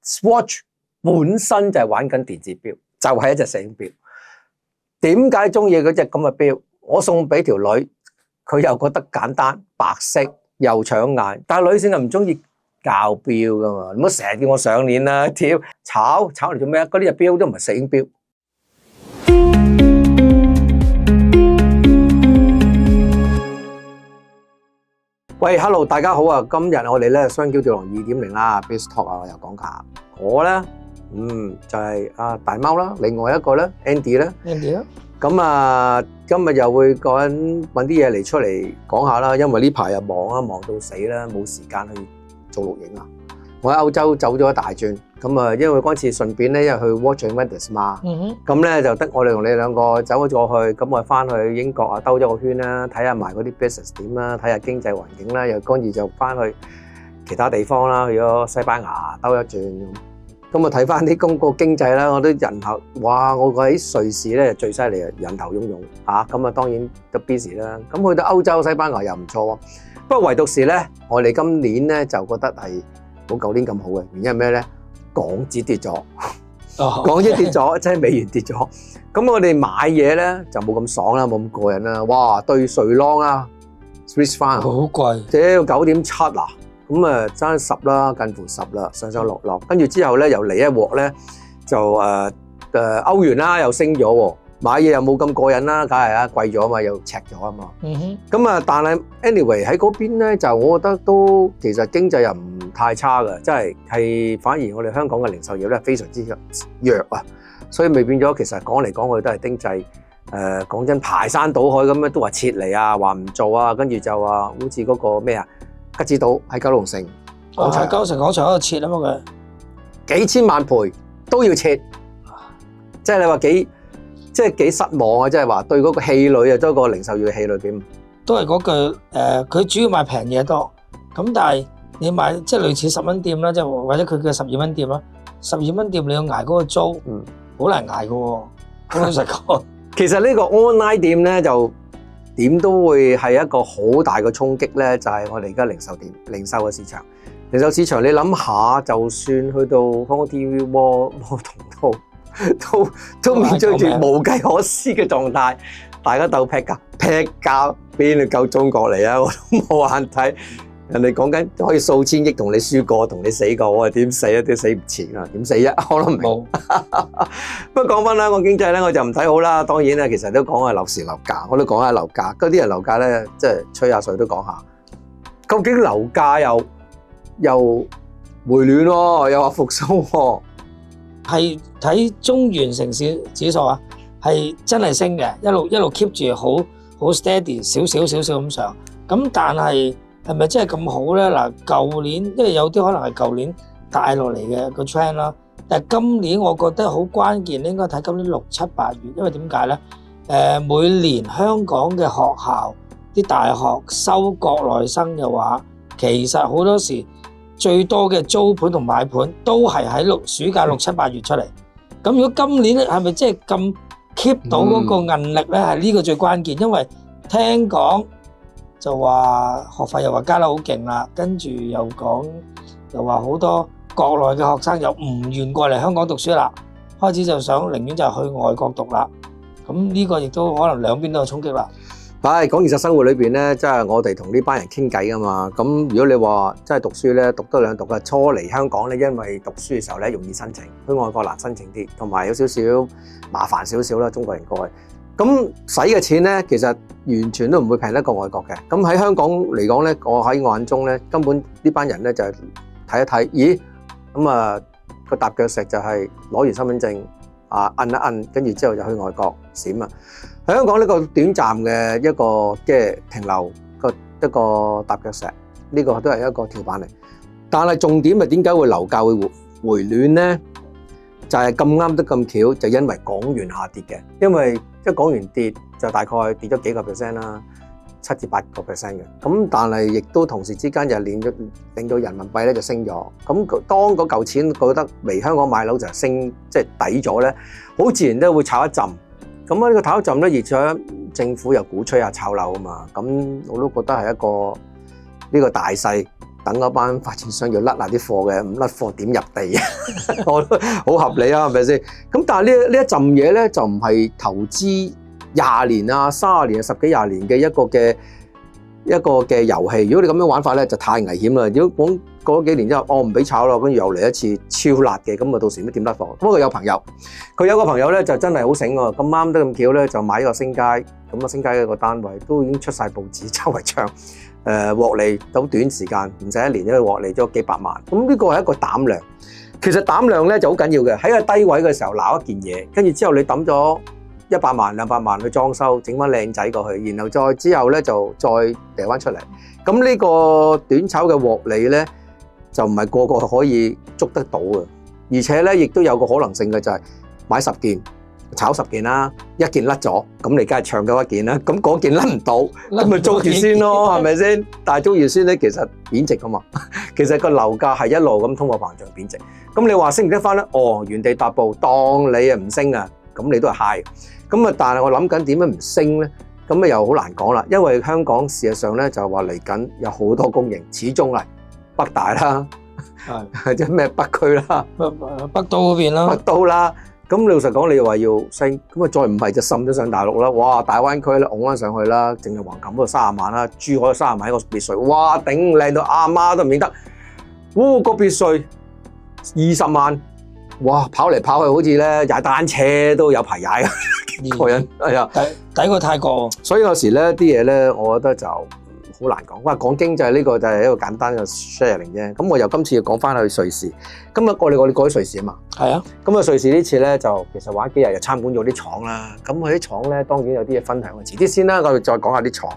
Swatch 本身就係玩緊電子錶，就係一隻攝影錶。點解中意嗰隻咁嘅錶？我送俾條女，佢又覺得簡單，白色又搶眼。但係女性又唔中意校錶噶嘛，唔好成日叫我上鏈啦，跳炒嚟做咩啊？嗰啲隻錶都唔係攝影錶。喂 ，hello， 大家好啊！今日我哋咧雙驕吊龍2.0啦 ，Biz Talk 啊，我又講下我咧，就係大貓啦，另外一個咧 Andy 啦，咁啊，今日又會揾啲嘢嚟出嚟講下啦，因為呢排又忙到死啦，冇時間去做錄影啊。我喺歐洲走咗一大轉，咁啊，因為嗰次順便咧，因為去 Watch and Wonders 嘛，咁咧就得我哋同你兩個走咗過去，咁我翻去英國啊，兜咗個圈啦，睇下埋嗰啲 business 點啦，睇下經濟環境啦，又跟住就翻去其他地方啦，去咗西班牙兜一轉，咁啊睇翻啲個經濟啦，我都人頭，哇！我喺瑞士咧最犀利啊，人頭湧湧嚇，咁啊當然都 busy 啦，咁去到歐洲西班牙又唔錯喎，不過唯獨是咧，我哋今年咧就覺得係冇舊年咁好嘅，原因係咩咧？港紙跌咗，港紙跌咗，即係美元跌咗。咁我哋買嘢咧就冇咁爽啦，冇咁過癮啦。哇，對瑞郎啊 ，Swiss franc 好貴，屌9.7啊，咁啊爭10啦，近乎10啦，上上落落。跟住之後咧又嚟一鑊咧，就歐元啦又升咗喎。買嘢又冇咁過癮啦，梗係啊，貴咗啊嘛，又赤咗啊嘛。咁啊，但係 anyway 喺嗰邊咧，就我覺得都其實經濟又唔太差嘅，即係反而我哋香港嘅零售業咧非常之弱啊，所以未變咗。其實講嚟講去都係經濟講真排山倒海咁樣都話撤離啊，話唔做啊，跟住就話好似嗰個咩啊吉之島喺九龍城，喺九龍城廣場嗰度撤啊嘛佢，幾千萬賠都要撤，即係你話幾失望啊！即係話對嗰個氣餒啊，對嗰個零售業嘅氣餒點？都係嗰句佢主要賣平嘢多，咁但係你買即係類似10蚊店啦，即係或者佢嘅12蚊店啦，12蚊店你要捱嗰個租，好難捱㗎喎。咁老實講，其實呢個 online 店咧就點都會係一個好大嘅衝擊咧，就係我哋而家零售店、零售嘅市場。零售市場你諗下，就算去到香港 TV Mall 同都面對住無計可施嘅狀態，大家鬥劈價，邊度夠中國嚟啊？我都冇眼睇，人哋講緊可以數千億同你輸過，同你死過，我話點死啊？都死唔切啊？點死啊？我都唔明。不過講翻香港經濟咧，我就唔睇好啦。當然咧，其實都講下樓市樓價，我都講下樓價。嗰啲人樓價咧，即係吹下水都講下。究竟樓價又回暖喎，又話復甦喎？係睇中原城市指數啊，係真係升嘅，一路 keep 住好 steady 少少咁上。咁但係咪真係咁好咧？嗱，舊年因為有啲可能係舊年帶落嚟嘅個 trend 啦，但係今年我覺得好關鍵，應該睇今年6、7、8月，因為點解咧？每年香港嘅學校啲大學收國內生嘅話，其實好多時最多嘅租盤同買盤都係喺暑假6、7、8月出嚟。咁如果今年咧係咪即係咁 keep 到嗰個韌力咧？係呢個最關鍵，因為聽講就話學費又話加得好勁啦，跟住又話好多國內嘅學生又唔願過嚟香港讀書啦，開始就想寧願就去外國讀啦。咁呢個亦都可能兩邊都有衝擊啦。係講現實生活裏邊咧，即係我哋同呢班人傾偈噶嘛。咁如果你話真係讀書咧，讀多兩讀啊，初嚟香港咧，因為讀書嘅時候咧容易申請，去外國難申請啲，同埋有少少麻煩少少啦。中國人過去，咁使嘅錢咧，其實完全都唔會平得過外國嘅。咁喺香港嚟講咧，我喺我眼中咧，根本呢班人咧就係睇一睇，咦咁啊個踏腳石就係攞完身份證摁一摁，跟住之後就去外國閃啊！喺香港呢個短暫嘅一個即係停留一個踏腳石，呢個都係一個跳板嚟。但係重點係點解會樓價會回暖咧？就係咁啱得咁巧，就因為港元下跌嘅。因為一港元跌就大概跌咗幾個 percent 啦，7至8個 percent 嘅。咁但係亦都同時之間就令到人民幣咧就升咗。咁當嗰嚿錢覺得嚟香港買樓就升，即係抵咗咧，好自然都會炒一陣。咁呢個炒一陣咧，而且政府又鼓吹下炒樓啊嘛。咁我都覺得係一個呢個大勢等嗰班發展商要甩下啲貨嘅，唔甩貨點入地？我都好合理啊，係咪先？咁但係呢一陣嘢咧，就唔係投資20年啊、30年啊、10幾20年嘅一個嘅遊戲。如果你咁樣玩法咧，就太危險啦。如果講過咗幾年之後，我唔俾炒啦，跟住又嚟一次超辣嘅，咁啊到時都點甩貨？不過有朋友，佢有個朋友咧就真係好醒喎，咁啱得咁巧咧就買一個星街，咁啊星街一個單位都已經出晒報紙，周圍唱。獲利到短時間，唔使1年，因為獲利咗幾百萬。咁呢個係一個膽量。其實膽量咧就好緊要嘅。喺個低位嘅時候撈一件嘢，跟住之後你抌咗100萬、200萬去裝修，整翻靚仔過去，然後再之後咧就再掉翻出嚟。咁呢個短炒嘅獲利咧，就唔係個個可以捉得到嘅。而且咧，亦都有個可能性嘅就係買10件。炒10件啦，一件甩咗，咁你梗係唱夠一件啦。咁嗰件甩唔到，咁咪租住先咯，係咪先？但係租住先咧，其實貶值噶嘛。其實個樓價係一路咁通貨膨脹貶值。咁你話升唔升翻咧？哦，原地踏步，當你啊唔升啊，咁你都係 high。咁啊，但係我諗緊點樣唔升咧？咁啊又好難講啦。因為香港事實上咧就話嚟緊有好多供應，始終係北大啦，係即係咩北區啦，北都嗰邊啦，北都啦。咁你老實講，你又話要升，咁啊再唔係就滲咗上大陸啦。哇！大灣區咧，拱翻上去啦，淨係橫琴嗰度30萬啦，珠海30萬一個別墅，哇！頂靚到阿媽都唔認得。個別墅20萬，哇！跑嚟跑去好似咧踩單車都有排踩啊！個人係啊，抵過泰國。所以有時咧啲嘢咧，我覺得就好難講。哇！講經濟呢個就係一個簡單嘅 sharing 啫。咁我又今次要講翻去瑞士。今日我哋過去瑞士啊嘛。係啊。咁啊瑞士呢次咧就其實玩幾日就參觀咗啲廠啦。咁佢啲廠咧當然有啲嘢分享。遲啲先啦，我哋再講下啲廠。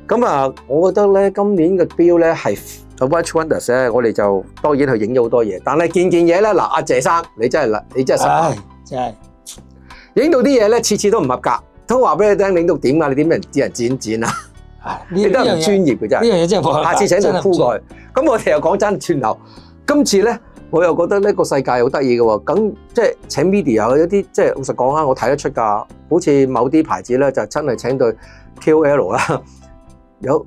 咁啊，我覺得咧今年嘅標咧係 White Wonders 咧，我哋就當然去影咗好多嘢。但係件嘢咧嗱，阿謝生你真係實在，真係影到啲嘢咧次次都唔合格，都話俾你聽影到點啊？你點人知人剪啊？你都係唔專業嘅真係，呢樣嘢真係下次請佢鋪過去。咁我哋又講真轉頭，今次咧我又覺得呢個世界好得意嘅喎。咁即係請 media 有啲即係老實講啦，我睇得出㗎。好似某啲牌子咧就真係請對 KOL 啦。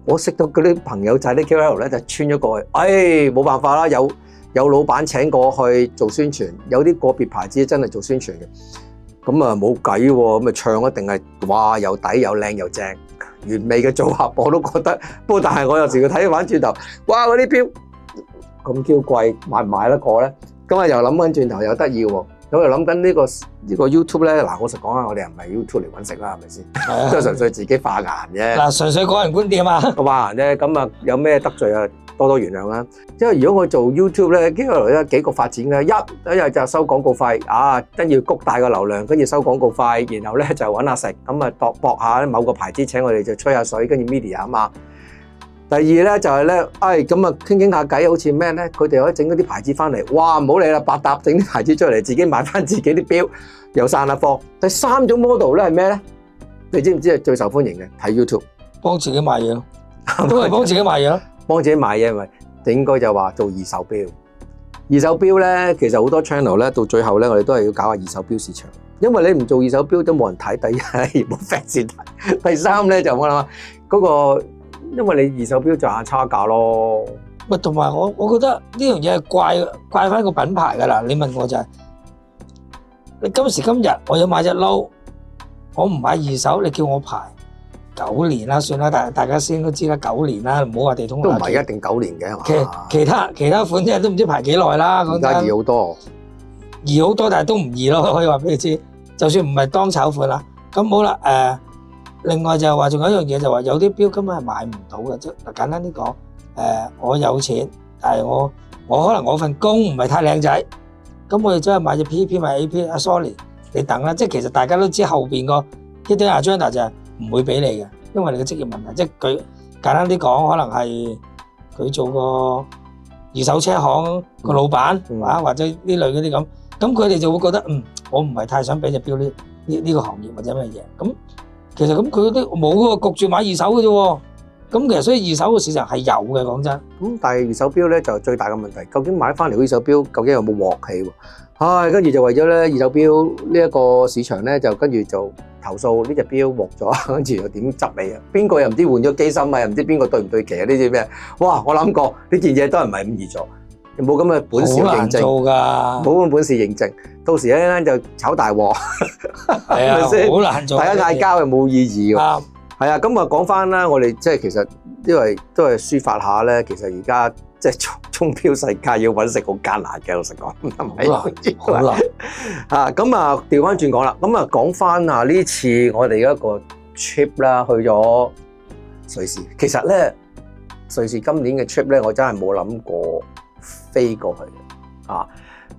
我識到嗰啲朋友仔啲 KOL 咧就穿咗過去。冇辦法啦，有老闆請過去做宣傳，有啲個別牌子真係做宣傳嘅。咁啊冇計喎，咁啊唱一定係哇又抵又靚又正。完美嘅組合我都覺得，不過但係我有時要睇翻轉頭，哇嗰啲錶咁嬌貴，買唔買得過咧？咁啊又諗緊轉頭又得意喎，咁又諗緊呢個 YouTube 咧，嗱我實講下，我哋又唔係 YouTube 嚟揾食啦，係咪先？都係純粹自己化顏啫。嗱，純粹個人觀點啊，化顏啫，咁啊有咩得罪啊？多多原諒啦，因為如果我做 YouTube 咧，跟住咧幾個發展嘅，一日就收廣告費，跟住谷大個流量，跟住收廣告費，然後咧就揾下食，咁啊搏下某個牌子請我哋就吹下水，跟住 media 啊嘛。第二咧就係咧，咁啊傾下偈，好似咩咧？佢哋可以整嗰啲牌子翻嚟，哇唔好理啦，百搭整啲牌子出嚟，自己買翻自己啲錶，又散下貨。第三種 model 咧係咩咧？你知唔知係最受歡迎嘅？睇 YouTube， 幫自己買嘢咯，都係幫自己買嘢咯。幫自己買嘢咪應該就話做二手錶。二手錶咧，其實好多 channel 咧，到最後咧，我哋都係要搞下二手錶市場。因為你唔做二手錶都冇人睇。第一冇 fans 先睇，第三咧就我諗嗰個，因為你二手錶賺下差價咯。喂，同埋我覺得呢樣嘢係怪翻個品牌㗎啦。你問我就係，你今時今日我要買隻撈，我唔買二手，你叫我排9年啦，算啦，大家先都知啦，9年啦，唔好話地通。都唔係一定9年嘅係嘛？其他款即係都唔知排幾耐啦。而家易好多，易好多，但係都唔易咯。可以話俾你知，就算唔係當炒款啦，咁好啦。另外就係話，仲有一樣嘢就話，有啲錶根本係買唔到嘅。即係簡單啲講，我有錢，但係我可能我份工唔係太靚仔，咁我哋真係買隻 PP 買 AP sorry， 你等啦。即係其實大家都知後邊個 hidden agenda 就係唔會俾你嘅，因為你嘅職業問題。即係佢簡單啲講，可能係佢做個二手車行個老闆或者呢類嗰啲咁，咁佢哋就會覺得我唔係太想俾隻錶呢個行業或者乜嘢咁。其實咁佢都冇喎，焗住買二手嘅啫喎。咁其實所以二手嘅市場係有嘅，講真。咁但係二手錶咧就最大嘅問題，究竟買翻嚟二手錶究竟有冇鑊氣喎？跟住就為咗咧二手錶呢一個市場咧，就跟住就投訴呢隻錶獲咗，跟住又點執你啊？邊個又唔知換咗機芯啊？又唔知邊個對唔對期啊？呢啲咩？哇！我諗過呢件嘢都係唔係咁易做，有冇咁嘅本事認證？好難做㗎，冇咁本事認證，到時一陣間就炒大鑊，係啊，好難做。大家嗌交又冇意義㗎。啱。係啊，咁啊講翻啦，我哋即係其實因為都係抒發下咧，其實而家即係鐘錶世界要揾食好艱難嘅，老實講，係咪？好難嚇！咁啊調翻轉講啦，咁啊講翻啊呢次我哋一個 trip 啦，去咗瑞士。其實咧，瑞士今年嘅 trip 咧，我真係冇諗過飛過去啊！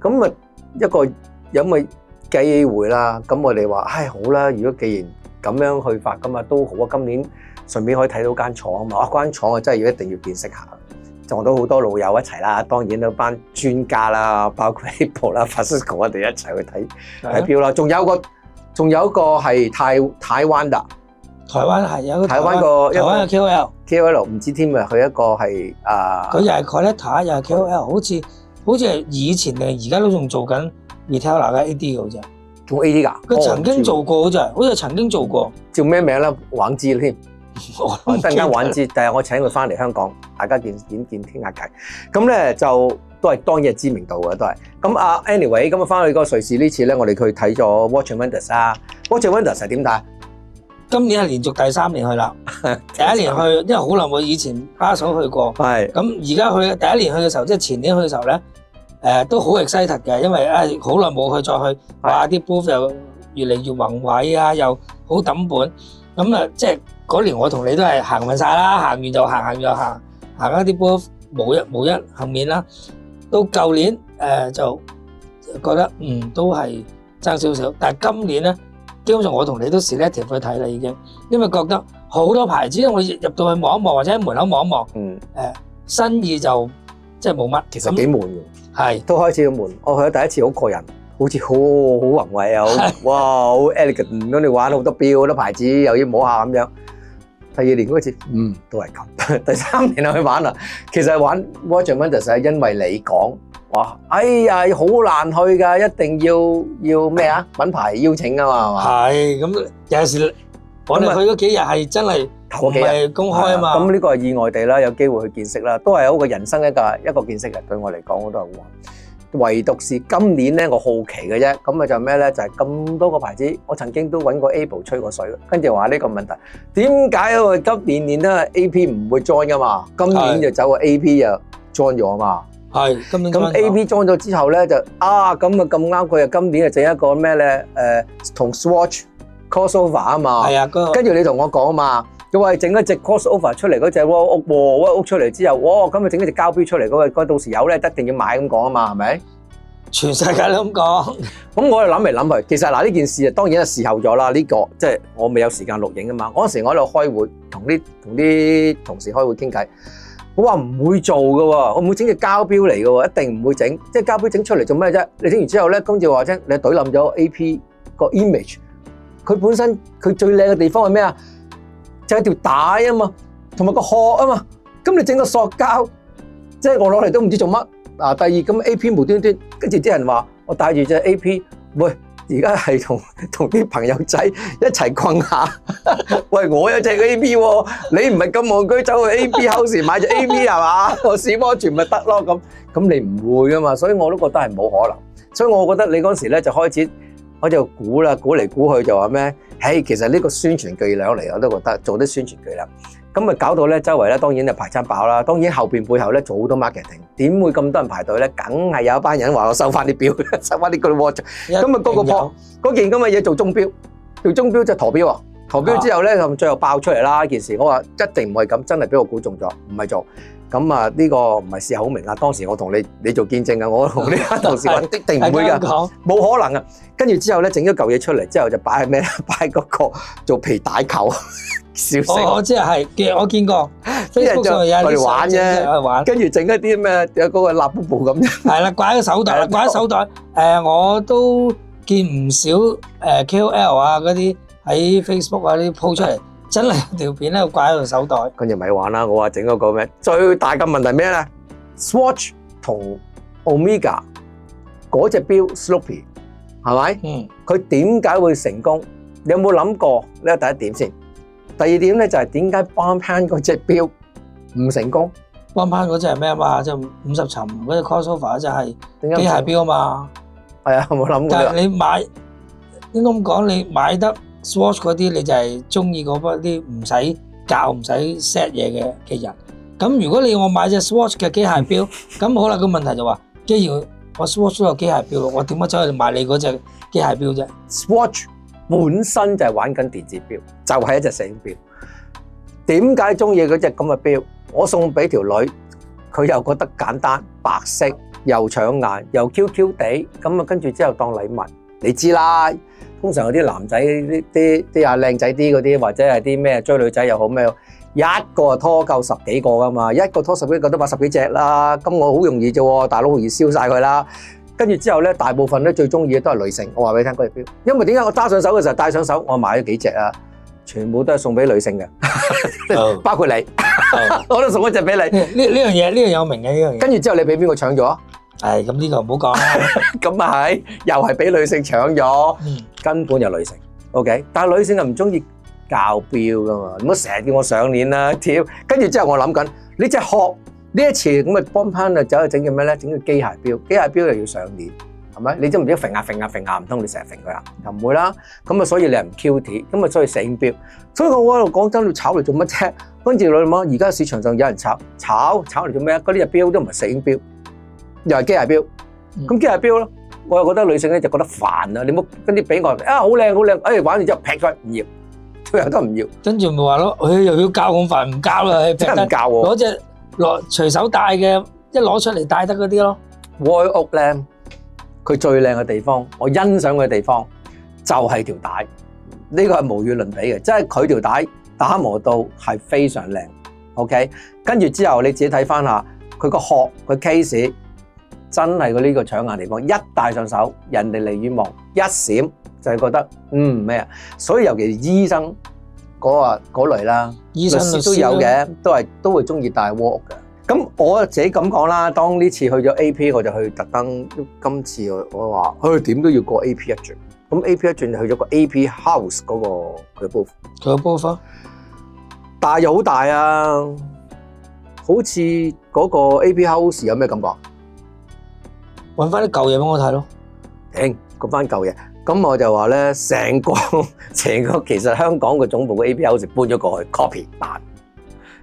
咁啊一個有咁嘅機會啦，咁我哋話唉好啦，如果既然咁樣去法咁啊都好啊！今年順便可以睇到間廠啊嘛，啊間廠啊真係要一定要見識下，撞到好多老友一齊啦，當然有班專家啦，包括 Apple 啦、Francisco 我哋一齊去睇錶啦，仲有一個係台灣㗎，台灣係有個台灣嘅 KOL 唔知添啊，佢一個係佢又係 collector 又係 KOL，好似係以前定而家都仲做緊 retailer 嘅 AD 嘅好似。做 AD 㗎？佢曾經做過好似曾經做過。叫咩名咧？玩知添，我陣間玩知，但係我請佢翻嚟香港，大家見傾下偈。咁咧就都係當然係知名度嘅都係。咁啊 anyway， 咁啊翻去個瑞士呢次咧，我哋去睇咗 Watches and Wonders 啊。Watches and Wonders 係點睇？今年係連續第3年去啦。第一年去，因為好耐冇以前巴嫂去過。係。咁而家去第一年去嘅時候，即係前年去嘅時候咧。都好 excited 嘅，因為好耐冇去再去，哇啲 booth 又越嚟越宏偉啊，又好抌本，咁啊即係嗰年我同你都係行勻晒啦，行完就行一啲 booth 無一幸免啦。到舊年就覺得都係爭少少，但係今年咧基本上我同你都 selective 去睇啦已經，因為覺得好多牌子，我入到去望一望或者喺門口望一望，新意就即係冇乜，其實幾悶嘅。係，都開始咁悶。我去咗第一次好過癮，好似好宏偉啊，哇，好 elegant 咁，你玩好多錶、好多牌子，又要摸下咁樣。第二年嗰次，都係咁。第3年去玩啦。其實玩 Watches and Wonders 係因為你講，哇，哎呀，好難去㗎，一定要咩啊？品牌邀請㗎嘛，係嘛？係，咁有時我哋去嗰幾日係真係唔係公開啊嘛。咁呢個係意外地啦，有機會去見識啦，都係一個人生一個見識嘅。對我嚟講，我都係好玩。唯獨是今年咧，我好奇嘅啫。咁啊就咩咧？就係咁多個牌子，我曾經都揾過 Apple 吹過水，跟住話呢個問題點解我今年都係 AP 唔會 join 噶嘛？今年就走個 AP 又 join 咗啊嘛。係，今年咁 AP join 咗之後咧，就咁啱佢啊今年就整一個咩咧？同 Swatch crossover 啊嘛。係啊，跟住你同我講啊嘛。佢話整一隻 crossover 出嚟嗰隻窩屋出嚟之後，哇！咁咪整一隻膠錶出嚟嗰個到時有咧，一定要買咁講啊嘛，係咪？全世界都咁講。咁我哋諗嚟諗去，其實嗱呢件事啊，當然係事後咗啦。呢個即係我未有時間錄影啊嘛。嗰陣時我喺度開會，同啲同事開會傾偈。我話唔會做嘅喎，我唔會整隻膠錶嚟嘅喎，一定唔會整。即係膠錶整出嚟做咩啫？你整完之後咧，跟住話啫，你懟冧咗 AP 個 image。佢本身佢最靚嘅地方係咩啊？就係條帶啊嘛，同埋個殼啊嘛，咁你整個塑膠，即係我攞嚟都唔知做乜。第二咁 AP 無端端，跟住啲人話我帶住隻 AP，喂，而家係同啲朋友仔一齊困下，喂，我有隻 AP 喎，你唔係咁戇居走去 AP House 買隻 AP 係嘛？我試摩全咪得咯咁你唔會噶嘛，所以我都覺得係冇可能。所以我覺得你嗰時咧就開始。我就估啦，估嚟估去就話咩？其實呢個宣傳伎倆嚟，我都覺得做啲宣傳伎倆，咁啊搞到咧周圍咧當然就排餐飽啦。當然後邊背後咧做好多 marketing，點會咁多人排隊咧？梗係有一班人話我收翻啲錶，收翻啲嗰啲 watch。咁啊嗰個破嗰件咁嘅嘢做鐘錶，做鐘錶就陀錶喎。陀錶之後咧就最後爆出嚟啦呢件事。我話一定唔係咁，真係俾我估中咗，唔係做。咁啊呢個唔係事後好明啊！當時我同你做見證啊，我同呢班同事話一定唔會㗎，冇可能啊！跟住之後咧整咗嚿嘢出嚟之後就擺喺咩？擺喺嗰個做皮帶扣，笑死我！我知係，我見過。啲人就我哋玩啫，跟住整一啲咩有嗰個蠟布布咁。係啦，掛喺手袋，掛喺手袋。我都見唔少KOL 啊嗰啲喺 Facebook 啊啲 po 出嚟。真係有條片咧掛喺個手袋，跟住咪玩啦！我話整嗰個咩？最大嘅問題咩咧 ？Swatch 同 Omega 嗰隻錶 Sloopy 係咪？佢點解會成功？你有冇諗過呢？第一點先，第二點咧就係點解 Bomb Pan 嗰隻錶唔成功？ Bomb Pan 嗰隻係咩啊嘛？即係50層嗰隻 crossover 嗰隻係機械錶啊嘛。係啊，有冇諗過？但係你買應該咁講，你買得 Swatch 嗰啲，你就係中意嗰啲唔使校、唔使 set 嘢嘅人。咁如果你要我買隻 Swatch 嘅機械錶，咁好啦，個問題就話，既然我 Swatch 都有機械錶咯，我點解走去買你嗰隻機械錶啫 ？Swatch 本身就係玩緊電子錶，就係一隻醒錶。點解中意嗰隻咁嘅錶？我送俾條女，佢又覺得簡單，白色又搶眼，又 Q 地，咁啊跟住之後當禮物。你知啦，通常有啲男仔啲啊靚仔啲嗰啲，或者係啲咩追女仔又好咩，一個拖夠10幾個噶嘛，一個拖10幾個都買10幾隻啦。咁我好容易啫喎，大佬好易燒晒佢啦。跟住之後咧，大部分咧最中意嘅都係女性。我話俾你聽嗰隻錶，因為點解我揸上手嘅時候戴上手，我買咗幾隻啊，全部都係送俾女性嘅，包括你，我都送一隻俾你。呢樣嘢有名嘅呢樣嘢。跟住之後你俾邊個搶咗？咁呢個唔好講啦。咁啊係，又係俾女性搶咗，根本就女性。OK， 但係女性就唔中意校錶噶嘛，唔好成日叫我上鏈啦，跳。跟住之後我諗緊，呢隻殼呢一次咁嘅 Bomb Pan 啊，走去整嘅咩咧？整個機械錶，機械錶又要上鏈，係咪？你知唔知揈下，唔通你成日揈佢啊？又唔會啦。咁啊，所以你係唔 cute，咁啊，所以醒錶。所以我喺度講真，你炒嚟做乜啫？跟住你諗，而家市場上有人炒嚟做咩啊？嗰啲隻錶都唔係醒錶。又係機械錶，咁機械錶咯，我又覺得女性咧就覺得煩啊！你冇跟啲俾我啊，好靚，玩完之後劈咗唔要，佢又得唔要，跟住咪話咯，又要交咁煩，唔交啦，真係唔交喎！攞隻隨手戴嘅，一攞出嚟戴得嗰啲咯。Royal Oak 咧，佢最靚嘅地方，我欣賞佢嘅地方就係條帶，呢個係無與倫比嘅，即係佢條帶打磨到係非常靚。OK， 跟住之後你自己睇翻下佢個殼，佢 case。真係呢個搶眼地方，一戴上手，人哋離遠望一閃就係覺得咩啊！所以尤其是醫生嗰類啦，醫生律師都有嘅，都會中意戴 Royal Oak 嘅。咁我自己咁講啦，當呢次去咗 AP， 我就去特登。今次我話點都要過 AP 一轉。咁 AP 一轉就去咗個 AP House 嗰個佢 booth。佢個 booth 大又好大啊！好似嗰個 AP House 有咩感覺？揾翻啲舊嘢俾我睇咯，嗰班舊嘢，咁我就話咧，成個其實香港嘅總部嘅 AP House 搬咗過去 copy 版，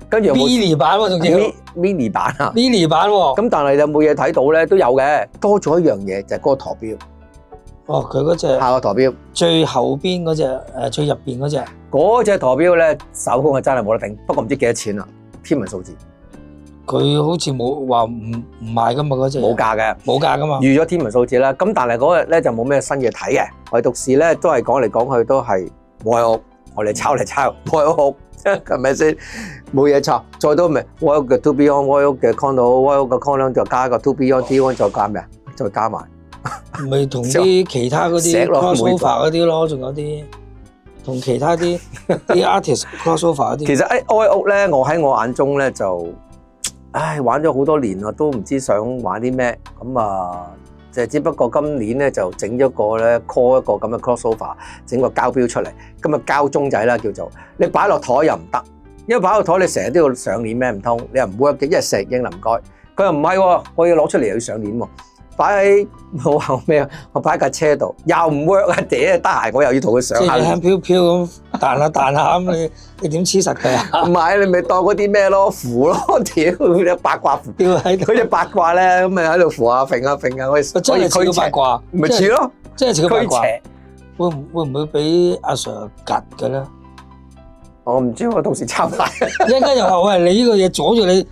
跟住有冇 mini 版喎，仲要 mini 版啊 ，mini 版喎。咁但係有冇嘢睇到咧？都有嘅，多咗一樣嘢就係嗰個陀錶。哦，佢嗰隻下個陀錶最後邊嗰隻，最入邊嗰隻。嗰隻陀錶咧，手工係真係冇得頂，不過唔知幾多錢啊，天文數字。佢好似冇話唔賣噶嘛，嗰隻冇價嘅，冇價噶嘛，預咗天文數字啦。咁但係嗰日咧就冇咩新嘢睇嘅，唯獨是咧都係講嚟講去都係 Royal Oak，我哋抄嚟抄 Royal Oak，係咪先？冇嘢抄，再都咪 Royal Oak 嘅 To Be On、Royal Oak 嘅 Condo、Royal Oak 嘅 Condo 就加個 To Be On T1 再加咩啊？再加埋，咪同啲其他嗰啲 crossover 嗰啲咯，仲有啲同其他啲 artist crossover 嗰啲。其實Royal Oak 咧，我喺我眼中咧就。玩咗好多年啦，都唔知想玩啲咩，咁啊，就只不過今年咧就整咗個咧 call 一個咁嘅 crossover， 整個膠錶出嚟，咁啊膠鐘仔啦叫做，你擺落台又唔得，因為擺落台你成日都要上鏈咩唔通，你又唔 work 嘅，因為石英啦唔該，佢又唔係喎，我要攞出嚟又要上鏈喎。擺喺我後咩啊？我擺喺架車度，又唔 work 啊！嗲得閒我又要同佢上下。即係輕飄飄咁彈下彈下咁，你點黐實佢啊？唔係你咪當嗰啲咩咯符咯，屌八卦符。吊喺度。嗰隻八卦咧，咁咪喺度符下揈下揈下，可以真係似八卦，咪似咯，即係似八卦。邪會唔會俾阿 Sir 夾嘅咧？我唔知，我到時抄埋。一陣間又話喂，你呢個嘢阻住你。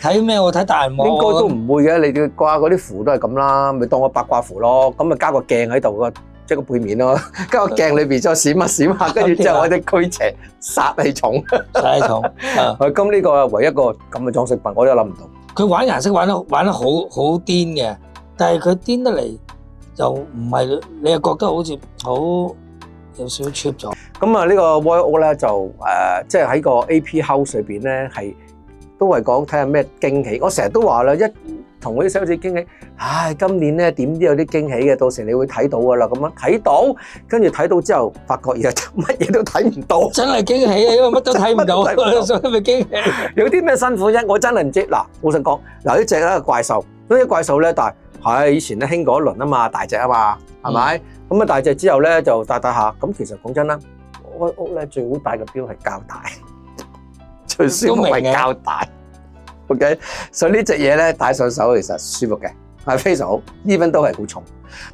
睇咩？我睇大人網。應該都唔會嘅，你掛嗰啲符都係咁啦，咪當個八卦符咯。咁咪加個鏡喺度個，即係個背面咯。加個鏡裏邊再閃下，跟住之後我哋驅邪殺氣重。殺氣重。咁呢個係唯一一個咁嘅裝飾品，我都諗唔到。佢玩顏色玩得好癲嘅，但係佢癲得嚟就唔係，你又覺得好似好有少少 cheap 咗。咁啊，呢個 Royal Oak 咧就即係喺個 AP House 裏邊咧係。都係講睇下咩驚喜，我成日都話啦，同嗰啲 sales 傾起，唉，今年咧點都有啲驚喜嘅，到時你會睇到噶啦，咁樣睇到，跟住睇到之後，發覺而家乜嘢都睇唔到，真係驚喜啊！因為乜都睇唔到，所以咪驚喜。有啲咩辛苦啫？我真係唔知。嗱，老實講，嗱呢隻咧怪獸，嗰啲怪獸咧，但係以前咧興過一輪啊嘛，大隻啊嘛，係咪？咁啊大隻之後咧就大下，咁其實講真啦，我屋咧最好戴嘅錶係膠帶，最舒服係膠帶。OK， 所以呢隻嘢咧戴上手其實舒服嘅，係非常好。even 都係好重，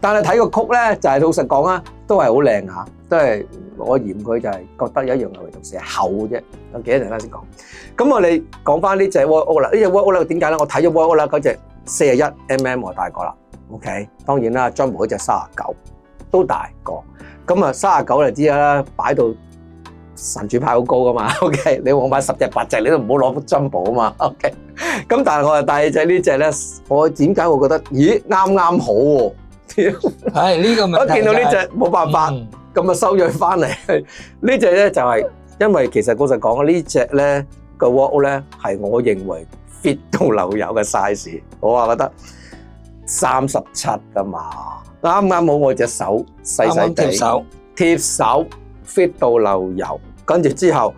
但係睇個曲咧就係老實講啊，都係好靚嚇，都係我嫌佢就係覺得有一樣嘅唯獨是厚啫。有幾多陣間先講？咁我哋講翻呢隻 Warhol 啦，呢隻 Warhol 咧點解咧？我睇咗 Warhol 啦，嗰隻41mm 我戴過啦。OK， 當然啦 Jumbo 嗰隻39都大個，咁啊39就知啦，擺到神主牌好高噶嘛。OK， 你我買10隻8隻，你都唔好攞 Jumbo 啊嘛。OK， 咁但係我就戴隻呢隻咧，我點解我覺得咦啱啱好喎？係呢個問題。我見到呢隻冇辦法，咁啊收咗佢翻嚟。呢隻咧就係因為其實老實講呢隻咧個 Warhol 咧係我認為 fit 到流油嘅 size， 我話覺得37㗎嘛，啱啱好我隻手細細地貼手 fit 到流油，跟住之後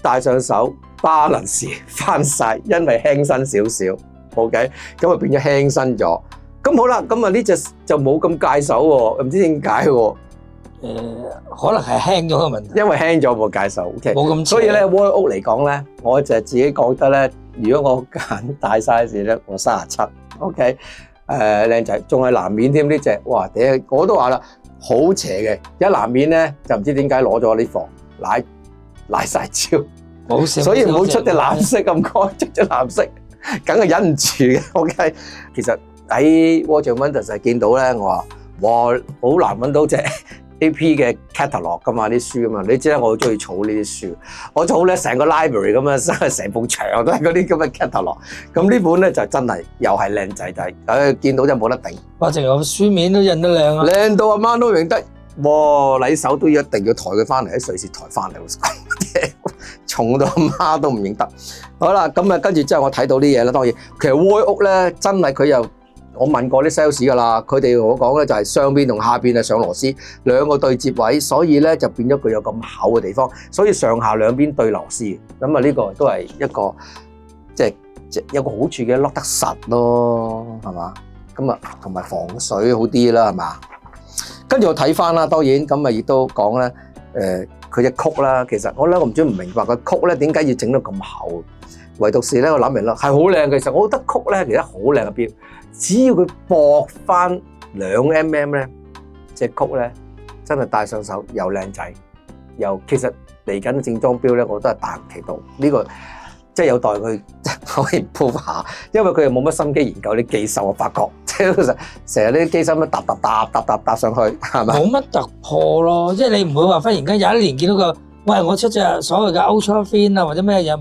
戴上手 balance 翻晒，因為輕身少少 ，OK， 咁啊變咗輕身咗。咁好啦，咁啊呢隻就冇咁戒手喎，唔知點解喎。可能係輕咗嘅問題，因為輕咗冇戒手 ，OK， 冇咁。所以咧 Warhol 嚟講咧，我就自己覺得咧，如果我揀大 size 咧，我37，OK。靚仔，仲係藍面添呢隻，哇！我都話啦，好邪嘅，一藍面咧就唔知點解攞咗啲貨，賴晒招，所以唔好出隻藍色咁乾，出隻藍色，梗係忍唔住嘅。OK， 其實喺 Watches and Wonders 就見到咧，我話哇，好難揾到隻 AP 嘅 catalog 噶嘛，啲書啊嘛，你知啦，我好中意儲呢啲書，我儲咧成個 library 咁樣，成埲牆都係嗰啲咁嘅 catalog。咁呢本咧就真係又係靚仔仔，見到就冇得頂。哇！淨係書面都印得靚啊，靚到阿媽都認得。哇！禮手都一定要抬佢翻嚟，喺瑞士抬翻嚟，重到阿媽都唔認得。好啦，咁啊跟住之後我睇到啲嘢啦，當然其實 Warhol 咧真係佢又。我問過啲 sales 噶啦，佢哋同我講咧就係上邊同下邊係上螺絲兩個對接位，所以咧就變咗佢有咁厚嘅地方，所以上下兩邊對螺絲。咁啊呢個都係一個即係有個好處嘅，lock 得實咯，係嘛？咁啊同埋防水好啲啦，係嘛？跟住我睇翻啦，當然咁啊亦都講咧，佢隻曲啦，其實我咧我唔知唔明白個曲咧點解要整到咁厚，唯獨是咧我諗明啦，係好靚。其實我覺得曲咧其實好靚嘅錶。只要佢薄翻2mm咧，隻曲咧真係戴上手又靚仔，又其實嚟緊正裝錶咧，我都係大行其道。呢個即係有待佢可以 prove 下，因為佢又冇乜心機研究啲機芯，我發覺即係成日啲機芯都搭上去，係咪？冇乜突破咯，即係你唔會話忽然間有一年見到個，喂，我出隻所謂嘅 Ultra Thin 啊或者咩嘢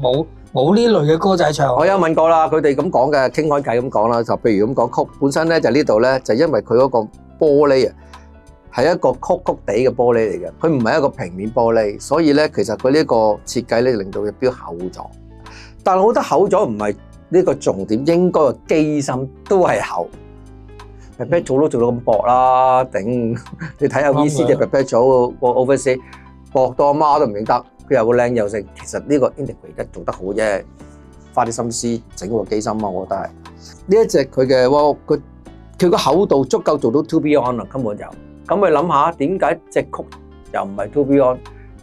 冇呢類嘅歌仔唱。我有問過啦，佢哋咁講嘅，傾開偈咁講啦，就譬如咁講曲本身咧，就呢度咧就因為佢嗰個玻璃啊係一個曲曲地嘅玻璃嚟嘅，佢唔係一個平面玻璃，所以咧其實佢呢個設計咧令到隻錶厚咗。但係我覺得厚咗唔係呢個重點，應該個機芯都係厚。Perpetual 都做到咁薄啦，頂！你睇下 VC 隻 Perpetual 個 Overseas 薄到阿媽都唔認得。佢又個靚又成，其實呢個 integrate 做得好啫，花啲心思整個機芯啊，我覺得係呢一隻佢嘅佢個厚度足夠做到 to be on 啦，根本就咁你諗下點解隻曲又唔係 to be on，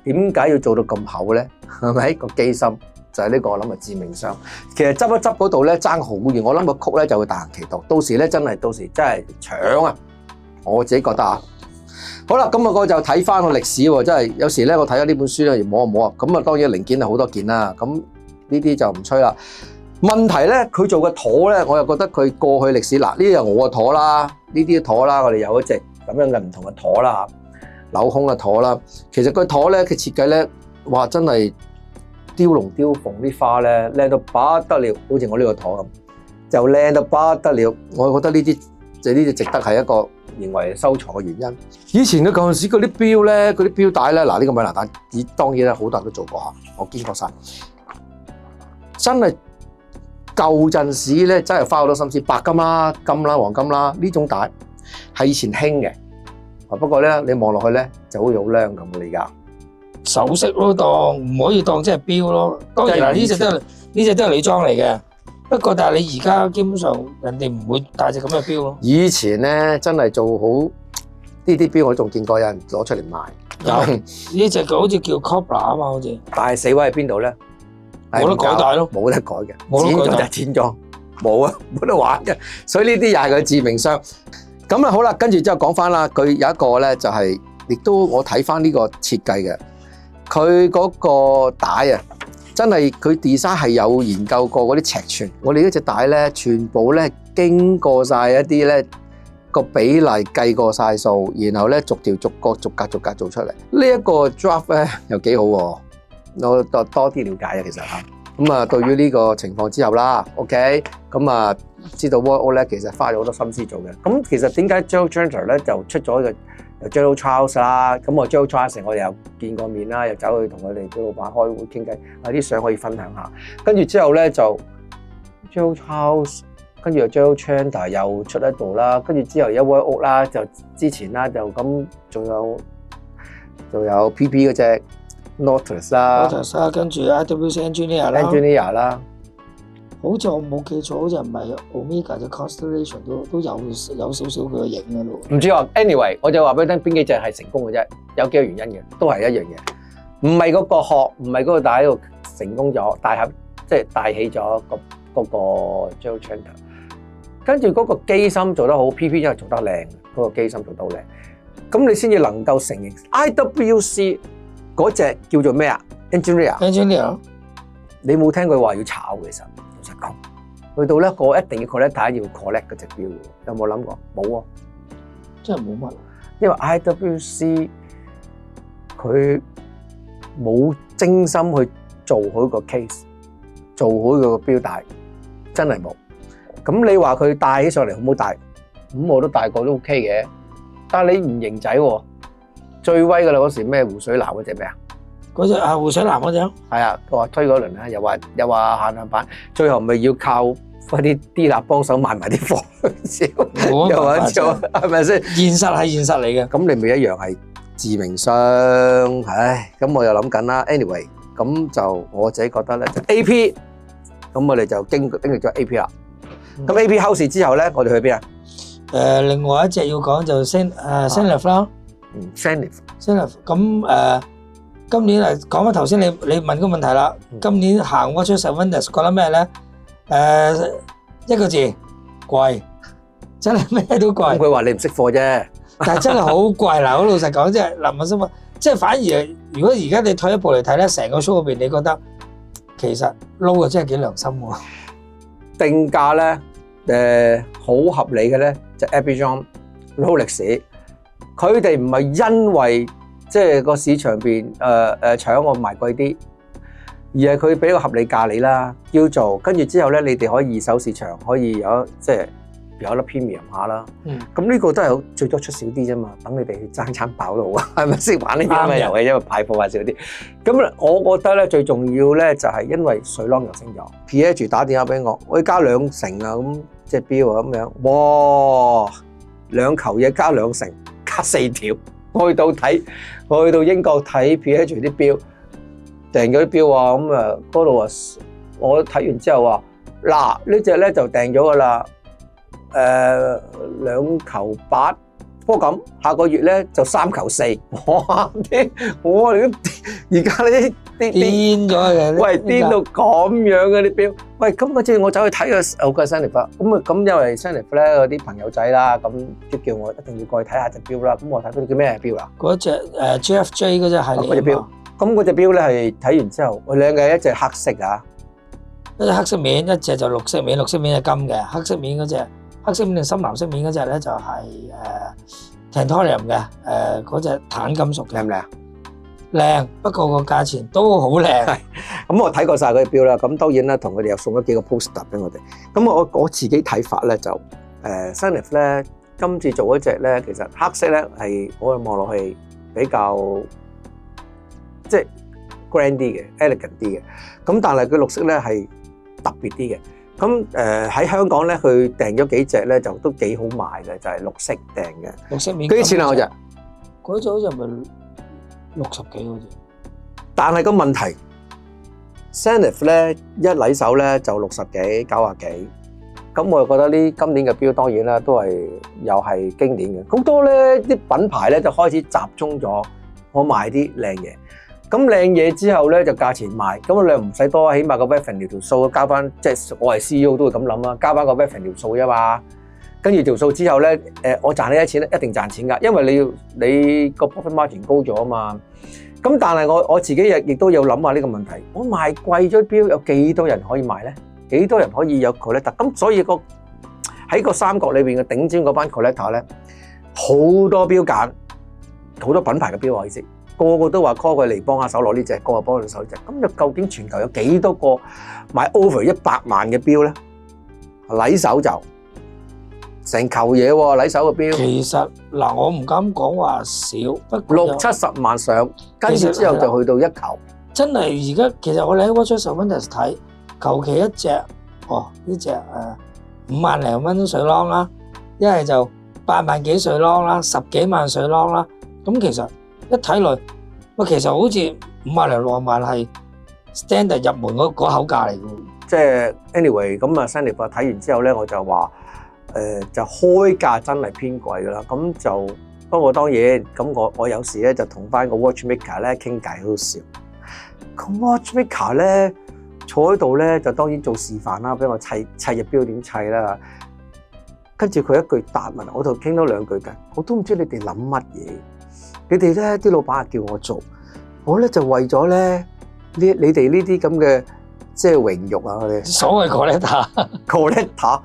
點解要做到咁厚咧？係咪個機芯就係呢個我諗係致命傷。其實執一執嗰度咧爭好遠，我諗個曲咧就會大行其道，到時咧真係搶啊！我自己覺得啊。好啦，咁我就睇翻個歷史喎，真係有時咧，我睇咗呢本書咧，摸啊摸啊，咁啊當然零件係好多件啦，咁呢啲就唔吹啦。問題咧，佢做嘅舵咧，我又覺得佢過去歷史嗱，呢啲係我嘅舵啦，呢啲舵啦，我哋有一隻咁樣嘅唔同嘅舵啦，鏤空嘅舵啦。其實個舵咧，佢設計咧，哇，真係雕龍雕鳳啲花咧，靚到不得了，好似我呢個舵咁，就靚到不得了。我覺得呢啲就呢啲值得係一個認為收藏嘅原因。以前嘅舊陣時嗰啲錶咧，嗰啲錶帶咧，嗱呢個米蘭達當然咧好多人都做過嚇，我見過晒，真係舊陣時咧真係花好多心思，白金啦、金啦、黃金啦呢種帶係以前興嘅。不過咧你望落去咧就好似好靚咁嘅而家。首飾咯，當唔可以當即係錶咯。當然啦，呢隻都係女裝嚟嘅。不過但係你而家基本上人哋唔會戴隻咁嘅錶咯。以前咧真係做好呢啲錶，我仲見過有人攞出嚟賣。有呢隻好似叫 Cobra 啊嘛，好似。但係死位喺邊度咧？冇得改帶咯，冇得改嘅，冇得改帶剪咗就剪咗，冇啊，冇得玩嘅。所以呢啲又係佢致命傷。咁啊好啦，跟住之後講翻啦，佢有一個咧就係，亦都我睇翻呢個設計嘅，佢嗰個帶啊，真係佢 design 係有研究過嗰啲尺寸。我哋呢隻帶咧，全部咧經過晒一啲咧個比例計過晒數，然後咧逐條逐個做出嚟。呢一個 draft 咧又幾好喎。我多啲了解啊，其實嚇咁啊，對於呢個情況之後啦 ，OK， 咁啊，知道 Royal Oak 咧其實花咗好多心思做嘅。咁其實點解 Gerald Genter 咧就出咗個 Gerald Charles 啦？咁我 Gerald Charles 我哋又見過面啦，又走去同佢哋啲老闆開會傾偈，有啲相可以分享下。跟住之後咧就 Gerald Charles， 跟住又 Gerald Genter 又出一度啦，跟住之後有 Royal Oak 啦，就之前啦就咁，仲有 PP 嗰隻。Nautilus 啦，跟住 IWC Engineer 啦，好似我冇記錯，好似唔係 Omega 嘅 Constellation 都有少少佢嘅影喺度。唔知喎 ，anyway， 我就話俾你聽，邊幾隻係成功嘅啫，有幾個原因嘅，都係一樣嘢，唔係嗰個殼，唔係嗰個帶喺度成功咗，大盒即係帶起咗嗰個 Gerald Genter， 跟住嗰個機芯做得好 ，PP 因為做得靚，嗰個機芯做得好靚，咁你先至能夠承認 IWC。嗰隻叫做咩啊 ？Engineer， 你冇聽佢話要炒其實，老實講，去到咧個一定要 collector 要 collect 嗰隻錶，有冇諗過？冇啊，真係冇乜。因為 IWC 佢冇精心去做好個 case， 做好佢個錶帶，真係冇。咁你話佢戴起上嚟好唔好戴？咁我都戴過都 OK 嘅，但係你唔型仔喎。最威㗎啦！嗰時咩湖水藍嗰隻咩啊？嗰隻湖水藍嗰隻，係啊，佢話推嗰輪咧，又話限量版，最後咪要靠嗰啲啲啦幫手買埋啲貨，又話做係咪先？現實係現實嚟嘅，咁你咪一樣係致命傷，唉！咁我又諗緊啦。anyway， 咁就我自己覺得咧就 AP， 咁我哋就經歷咗 AP 啦。咁 AP 後事之後咧，我哋去邊啊？另外一隻要講就Senlef 啦。Senlef 咁今年嚟講翻頭先你問個問題啦。今年行 Watches and Wonders 覺得咩咧？一個字貴，真係咩都貴。佢話你唔識貨啫，但係真係好貴嗱。好老實講，即係林文生話，即係反而如果而家你退一步嚟睇咧，成個 show 入邊，你覺得其實撈啊真係幾良心喎。定價咧好合理嘅咧，就 Abbey John Rolex。佢哋唔係因為即係個市場邊搶我賣貴啲，而係佢俾個合理價你啦，叫做跟住之後咧，你哋可以二手市場可以有即係有粒 premium 下啦。咁呢個都係最多出少啲啫嘛，等你哋去爭餐飽都好啊，係咪識玩呢啲咁嘅遊戲？因為派貨係少啲。咁我覺得咧最重要咧就係因為水浪又升咗 ，Piaget 打電話俾我，我要加2成啊，咁隻錶啊咁樣，哇，2球嘢加2成。加4條，我去到英國睇 PH 啲錶，訂咗啲錶啊，咁啊嗰度啊，我睇完之後話，嗱呢隻咧就訂咗噶啦，2球8，不過咁下個月咧就3球4，哇！我哋而家呢啲癲咗嘅，喂癲到咁樣嘅啲錶，喂咁嗰次我走去睇個Senlef，咁因為 Senlef 咧嗰啲朋友仔啦，咁即叫我一定要過去睇下隻錶啦，咁我睇嗰隻叫咩錶啊？嗰隻GFJ 嗰隻係嗰隻錶，咁嗰隻錶咧係睇完之後，我兩嘅一隻黑色啊，一隻黑色面，一隻就綠色面，綠色面係金嘅，黑色面嗰隻，黑色面定深藍色面嗰隻咧就係Tantorium 嘅，嗰隻鈦金屬嘅，靚唔靚啊？靚，不過個價錢都好靚。咁我睇過晒嗰隻錶啦，咁當然啦，同佢哋又送咗幾個 poster 俾我哋。咁我自己睇法咧就Senlef 咧今次做嗰隻咧，其實黑色咧係我望落去比較即係 grand 啲嘅 ，elegant 啲嘅。咁但係佢綠色咧係特別啲嘅。咁喺香港咧，佢訂咗幾隻咧，就都幾好賣嘅，就係綠色訂嘅。綠色面幾錢啊嗰隻？嗰隻好似係咪60幾好似？但係個問題 Zenith 咧一禮手咧就60幾、90幾。咁我又覺得呢今年嘅錶當然啦，都係又係經典嘅。好多咧啲品牌咧就開始集中咗，我賣啲靚嘢。咁靚嘢之後咧就價錢賣，咁你又唔使多，起碼個 revenue 條數交翻，即係我係 CEO 都會咁諗啊，交翻個 revenue 條數啫嘛。跟住條數之後咧，我賺你啲錢咧一定賺錢㗎，因為你個 profit margin 高咗啊嘛。咁但係我自己亦都有諗下呢個問題，我賣貴咗錶有幾多人可以買咧？幾多人可以有 collector？ 咁所以喺個三角裏邊嘅頂尖嗰班 collector 咧，好多錶揀，好多品牌嘅錶我意思，個個都話 call 佢嚟幫下手攞呢隻，個個幫佢手呢隻。咁就究竟全球有幾多個買 over 100萬嘅錶咧？禮手就成球嘢喎，禮手嘅錶。其實嗱，我唔敢講話少，不過60-70萬上，跟住之後就去到一球。真係而家其實我哋喺 Watches of Wonders 睇。求其一隻，呢隻5萬零蚊水啷啦，一係就8萬幾水啷啦，10幾萬水啷啦。咁其實一睇落，其實好似5萬零6萬係 standard 入門嗰口價嚟嘅。即係 anyway，咁啊 Zenith 睇完之後咧，我就話就開價真係偏貴㗎啦。咁就不過當然，咁我有時咧就同翻個 watchmaker 咧傾偈好笑。咁 watchmaker 咧。坐喺度咧，就當然做示範啦，俾我砌隻錶點砌啦。跟住佢一句答問，我就傾多兩句嘅，我都唔知你哋諗乜嘢。你哋咧啲老闆叫我做，我咧就為咗咧你哋呢啲咁嘅即係榮譽啊！我哋所謂 collector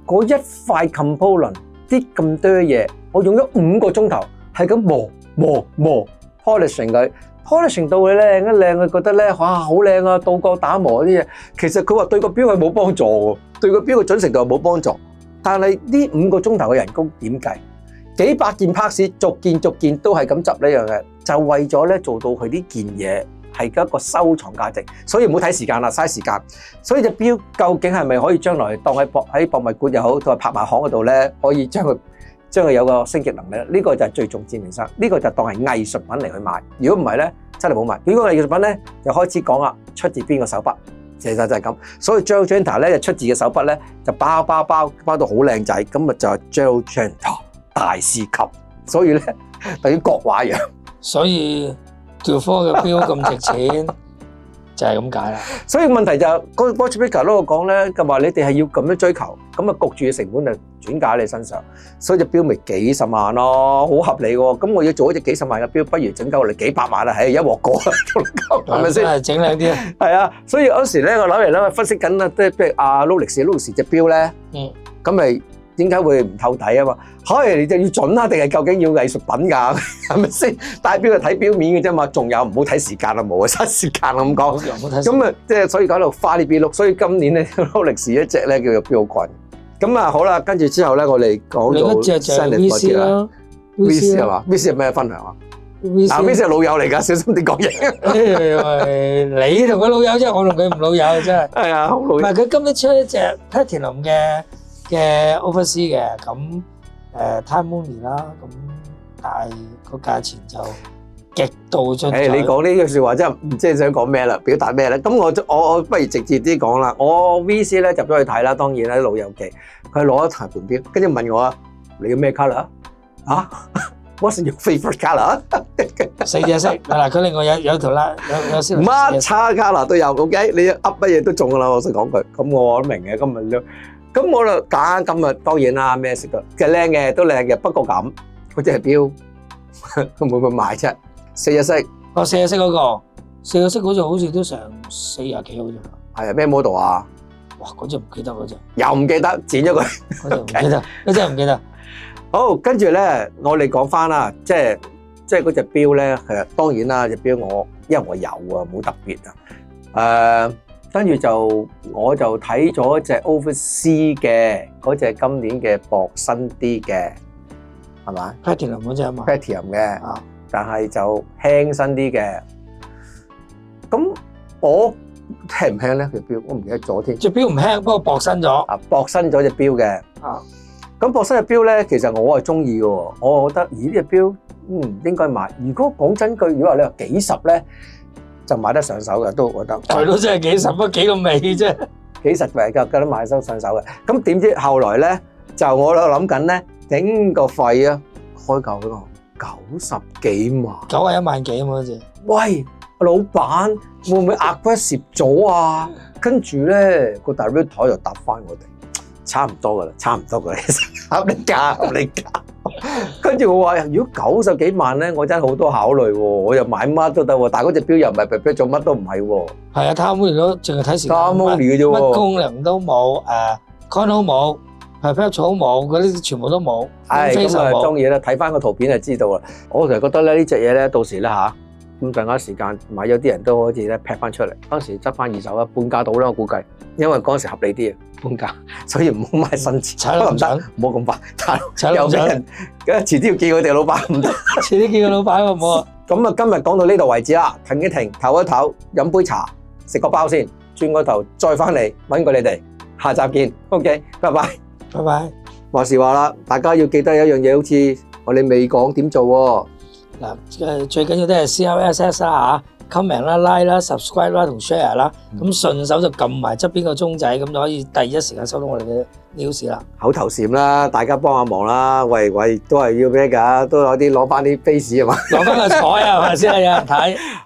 嗰一塊 component 啲咁多嘢，我用咗5個鐘頭，係咁磨 polishing 佢。polishing 到佢靚一靚，佢覺得咧哇好靚啊，倒角打磨嗰啲嘢，其實佢話對個錶係冇幫助喎，對個錶嘅準程度係冇幫助。但係呢5個鐘頭嘅人工點計？幾百件 parts 逐件都係咁執呢樣嘅，就為咗咧做到佢呢件嘢係一個收藏價值。所以唔好睇時間啦，嘥時間。所以隻錶究竟係咪可以將來當喺博物館又好，同埋拍賣行嗰度咧，可以將佢有個升級能力，呢個就係最重致命傷。呢個就當係藝術品嚟去賣。如果唔係咧，真係冇賣。如果藝術品咧，就開始講啦，出自邊個手筆，其實就係咁。所以 Gerald Genta 咧就出自嘅手筆咧，就包到好靚仔，咁啊就係 Gerald Genta 大師級。所以咧，等於國畫一樣。所以條科嘅錶咁值錢。就係咁解啦。所以問題就個 watchmaker 都我講咧，咁話你哋係要咁樣追求，咁啊焗住嘅成本就轉嫁喺你身上，所以隻錶咪幾十萬咯，好合理喎。咁我要做一隻幾十萬嘅錶，不如整夠我哋幾百萬啦，係一鑊過啦，係咪先？整靚啲啊！係啊，所以嗰時咧，我諗嚟諗去分析緊啦，即係譬如阿 Rolex 隻錶咧，咁咪點解會唔透底啊嘛？你就要準啊，定係究竟要藝術品㗎？係咪先？戴錶係睇錶面嘅啫嘛，仲有唔好睇時間啊，冇啊，嘥時間啊咁講。咁啊，即係所以搞到花呢邊碌，所以今年咧 Rolex 一隻咧叫做錶棍。咁啊好啦，跟住之後咧，我哋講到 Zenith 嗰啲啦。VC 係嘛？VC 係咩分享啊？VC 係老友嚟㗎，小心啲講嘢。你同佢老友啫，我同佢唔老友真係。係啊，好老友。唔係佢今日出一隻 Platinum 嘅 Oversea 嘅，咁Time Only 啦，咁但係個價錢就極度進取。你講呢句説話真係唔知你想講咩啦，表達咩咧？咁我不如直接啲講啦。我 VC 咧入咗去睇啦，當然啦，老友記，佢攞一台盤錶，跟住問我啊，你要咩 colour 啊？What's your favourite colour？ 4隻色嗱，佢另外有條啦，有先乜叉 colour 都有 ，OK？ 你噏乜嘢都中噶啦，我想講句。咁我都明嘅，今日都。咁我就揀今日當然啦，咩色都嘅靚嘅都靚嘅，不過咁嗰隻係錶，佢會唔會賣啫？4隻色，哦4隻色嗰個，4隻色嗰隻好似都成40幾好似。係啊，咩 model 啊？哇，嗰隻唔記得嗰隻，又唔記得，剪咗佢。嗰隻唔記得，嗰隻唔記得。好，跟住咧，我哋講翻啦，即係嗰隻錶咧，其實當然啦，隻錶因為我有啊，冇特別啊，跟住我就睇咗隻 Oversea 嘅嗰隻今年嘅薄身啲嘅，係咪 Platinum 嗰隻啊嘛 ？Platinum 嘅，但係就輕身啲嘅。咁我輕唔輕咧？隻錶我唔記得咗添。隻錶唔輕，不過薄身咗。啊，薄身咗隻錶嘅。啊，咁薄身隻錶咧，其實我係中意嘅喎。我覺得，咦呢隻錶，應該買。如果講真句，如果話你話幾十咧，就買得上手嘅，都覺得。係咯，真係幾十蚊幾個尾啫。幾十嘅夠得買得上手嘅。咁點知後來咧，就我諗緊咧，整個費啊，開價嗰個90幾萬。91萬幾咁嗰隻。喂，老闆會唔會 aggressive 咗啊？跟住咧個 director 又答翻我哋，差唔多噶啦，差唔多噶啦，其實合理價，合理價。跟住我話，如果90幾萬咧，我真係好多考慮喎，我又買乜都得喎，但係嗰隻錶又唔係白做乜都唔係喎。係啊，貪污咗，淨係睇時間。貪污嘅啫喎，乜功能都冇，con 都冇，perpetual 冇，嗰啲全部都冇。係咁啊，當然啦，睇翻個圖片就知道啦。我就覺得咧呢隻嘢咧，到時咧嚇。咁陣間時間買咗啲人都好似咧劈翻出嚟，當時執翻二手啊，半價到啦我估計，因為嗰陣時合理啲啊，半價，所以唔好買新錢，唔得，唔好咁快，又俾人，遲啲要見佢哋老闆唔得，遲啲見個老闆好唔好啊？咁啊，今日講到呢度為止啦，停一停，唞一唞，飲杯茶，食個包先，轉個頭再翻嚟揾過你哋，下集見 ，OK， 拜拜，拜拜。話時話啦，大家要記得有一樣嘢，好似我哋未講點做喎。嗱，最緊要都係 CLSS 啦嚇 ，comment 啦、like 啦、subscribe 啦同 share 啦，咁順手就撳埋側邊個鐘仔，咁就可以第一時間收到我哋嘅 news 啦。口頭禪啦，大家幫下忙啦，喂，都係要咩㗎？都有啲攞翻啲 face 係嘛？攞翻個彩啊，係咪先有人睇？